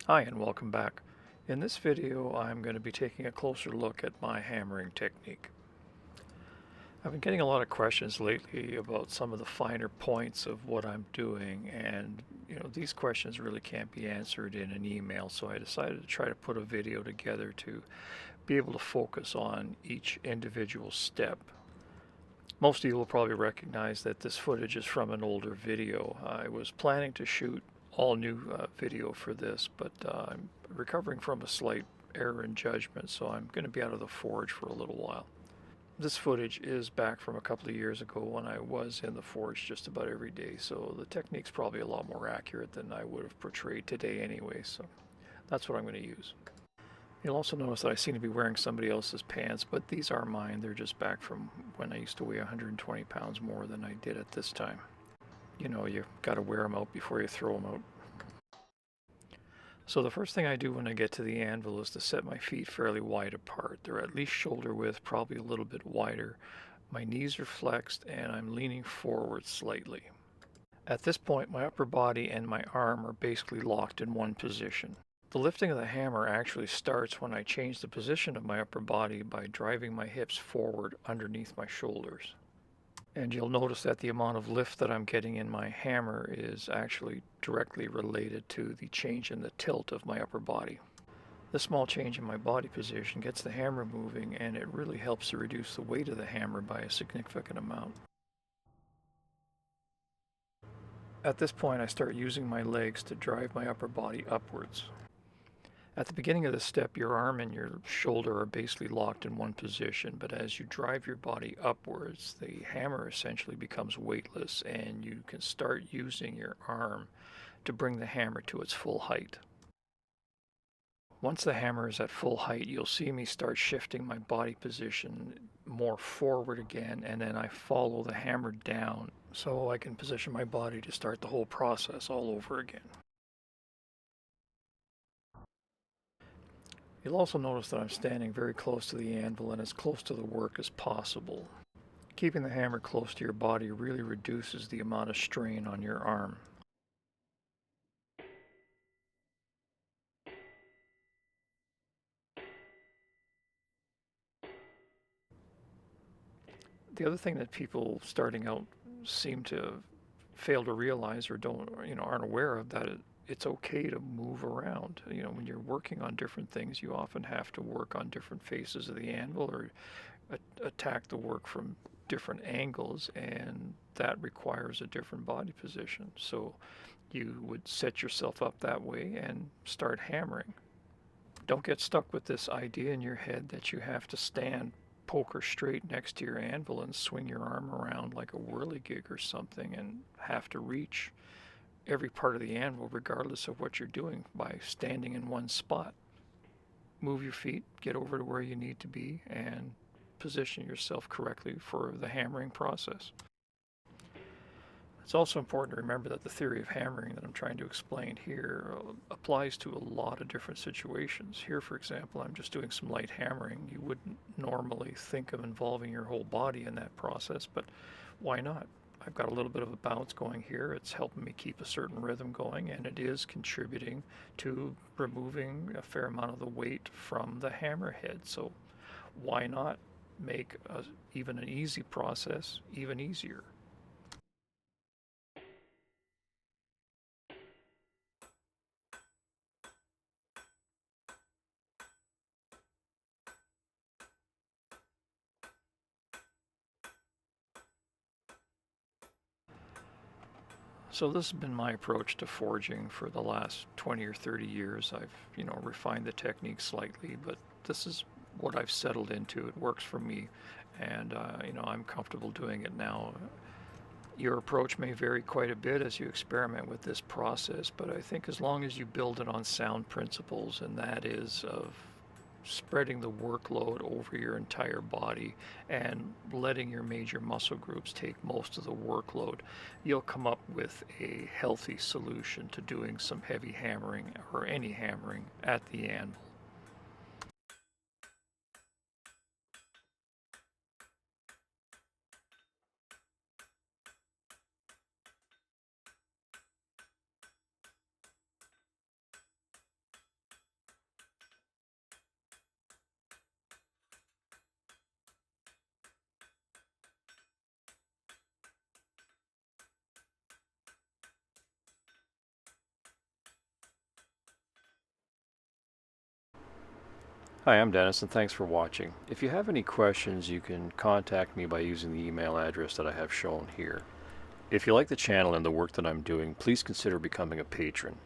Hi and welcome back. In this video I'm going to be taking a closer look at my hammering technique. I've been getting a lot of questions lately about some of the finer points of what I'm doing, and these questions really can't be answered in an email, so I decided to try to put a video together to be able to focus on each individual step. Most of you will probably recognize that this footage is from an older video. I was planning to shoot all new video for this, but I'm recovering from a slight error in judgment, so I'm going to be out of the forge for a little while. This footage is back from a couple of years ago when I was in the forge just about every day, so the technique's probably a lot more accurate than I would have portrayed today anyway, so that's what I'm going to use. You'll also notice that I seem to be wearing somebody else's pants, but these are mine. They're just back from when I used to weigh 120 pounds more than I did at this time. You got to wear them out before you throw them out. So the first thing I do when I get to the anvil is to set my feet fairly wide apart. They're at least shoulder width, probably a little bit wider. My knees are flexed and I'm leaning forward slightly. At this point, my upper body and my arm are basically locked in one position. The lifting of the hammer actually starts when I change the position of my upper body by driving my hips forward underneath my shoulders. And you'll notice that the amount of lift that I'm getting in my hammer is actually directly related to the change in the tilt of my upper body. This small change in my body position gets the hammer moving, and it really helps to reduce the weight of the hammer by a significant amount. At this point, I start using my legs to drive my upper body upwards. At the beginning of the step, your arm and your shoulder are basically locked in one position, but as you drive your body upwards, the hammer essentially becomes weightless, and you can start using your arm to bring the hammer to its full height. Once the hammer is at full height, you'll see me start shifting my body position more forward again, and then I follow the hammer down so I can position my body to start the whole process all over again. You'll also notice that I'm standing very close to the anvil and as close to the work as possible. Keeping the hammer close to your body really reduces the amount of strain on your arm. The other thing that people starting out seem to fail to realize or aren't aware of, that it's okay to move around. When you're working on different things, you often have to work on different faces of the anvil or attack the work from different angles, and that requires a different body position. So you would set yourself up that way and start hammering. Don't get stuck with this idea in your head that you have to stand poker straight next to your anvil and swing your arm around like a whirligig or something and have to reach every part of the anvil regardless of what you're doing by standing in one spot. Move your feet, get over to where you need to be, and position yourself correctly for the hammering process. It's also important to remember that the theory of hammering that I'm trying to explain here applies to a lot of different situations. Here, for example, I'm just doing some light hammering. You wouldn't normally think of involving your whole body in that process, but why not? I've got a little bit of a bounce going here. It's helping me keep a certain rhythm going, and it is contributing to removing a fair amount of the weight from the hammerhead. So why not make even an easy process even easier? So this has been my approach to forging for the last 20 or 30 years. I've, refined the technique slightly, but this is what I've settled into. It works for me, and I'm comfortable doing it now. Your approach may vary quite a bit as you experiment with this process, but I think as long as you build it on sound principles, and that is of spreading the workload over your entire body and letting your major muscle groups take most of the workload, you'll come up with a healthy solution to doing some heavy hammering or any hammering at the anvil. Hi, I'm Dennis, and thanks for watching. If you have any questions, you can contact me by using the email address that I have shown here. If you like the channel and the work that I'm doing, please consider becoming a patron.